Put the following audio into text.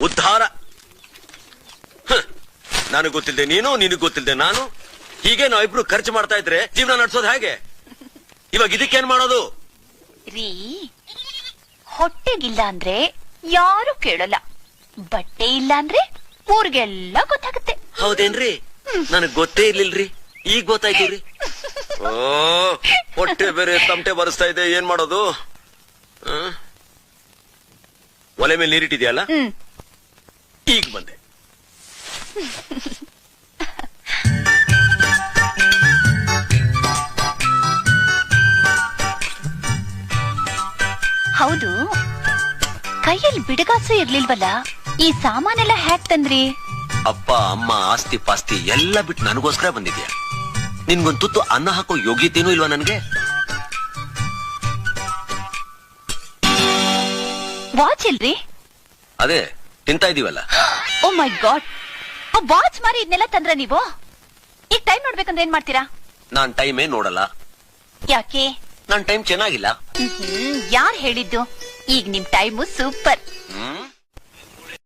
ಉದ್ಧಾರ. ನನಗ್ ಗೊತ್ತಿಲ್ದೆ ನೀನು, ನಿನಗ್ ಗೊತ್ತಿಲ್ದೆ ನಾನು, ಹೀಗೆ ನಾವಿಬ್ರು ಖರ್ಚು ಮಾಡ್ತಾ ಇದ್ರೆ ಜೀವನ ನಡ್ಸೋದು ಹೇಗೆ? ಇವಾಗ ಇದಕ್ಕೇನ್ ಮಾಡೋದು? ರೀ, ಹೊಟ್ಟೆಗಿಲ್ಲ ಅಂದ್ರೆ ಯಾರು ಕೇಳಲ್ಲ, ಬಟ್ಟೆ ಇಲ್ಲ ಅಂದ್ರೆ ಊರಿಗೆಲ್ಲ ಗೊತ್ತಾಗುತ್ತೆ. ಹೌದೇನ್ರಿ? ನನಗ್ ಗೊತ್ತೇ ಇರ್ಲಿಲ್ರಿ, ಈಗ ಗೊತ್ತಾಯ್ತೀರಿ. ಓ, ಹೊಟ್ಟೆ ಬೇರೆ ತಮಟೆ ಬರೆಸ್ತಾ ಇದೆ, ಏನ್ ಮಾಡೋದು? ಒಲೆ ಮೇಲೆ ನೀರಿಟ್ಟಿದ್ಯಲ್ಲ, ಈಗ ಬಂದೆ. ಹೌದು, ಕೈಯಲ್ಲಿ ಬಿಡಗಾಸು ಇರ್ಲಿಲ್ವಲ್ಲ, ಈ ಸಾಮಾನೆಲ್ಲ ಹ್ಯಾಕ್ ತಂದ್ರಿ? ಅಪ್ಪ ಅಮ್ಮ ಆಸ್ತಿ ಪಾಸ್ತಿ ಎಲ್ಲ ಬಿಟ್ಟು ನನಗೋಸ್ಕರ ಬಂದಿದ್ಯಾ? ನಿನ್ಗೊಂದ್ ತುತ್ತು ಅನ್ನ ಹಾಕೋ ಯೋಗ್ಯತೆನೂ ಇಲ್ವಾ ನನ್ಗೆ? ವಾಚ್ ಇಲ್ರಿ? ಅದೇ ತಿಂತಾ ಇದೀವಲ್ಲ. ಓ ಮೈ ಗಾಡ್, ಆ ವಾಚ್ ಮಾರಿ ಇದನ್ನೆಲ್ಲ ತಂದ್ರ ನೀವು? ಈಗ ಟೈಮ್ ನೋಡ್ಬೇಕಂದ್ರೆ ಏನ್ ಮಾಡ್ತೀರಾ? ನಾನ್ ಟೈಮೇ ನೋಡಲ್ಲ. ಯಾಕೆ? ನಾನ್ ಟೈಮ್ ಚೆನ್ನಾಗಿಲ್ಲ. ಯಾರ್ ಹೇಳಿದ್ದು? ಈಗ ನಿಮ್ ಟೈಮು ಸೂಪರ್.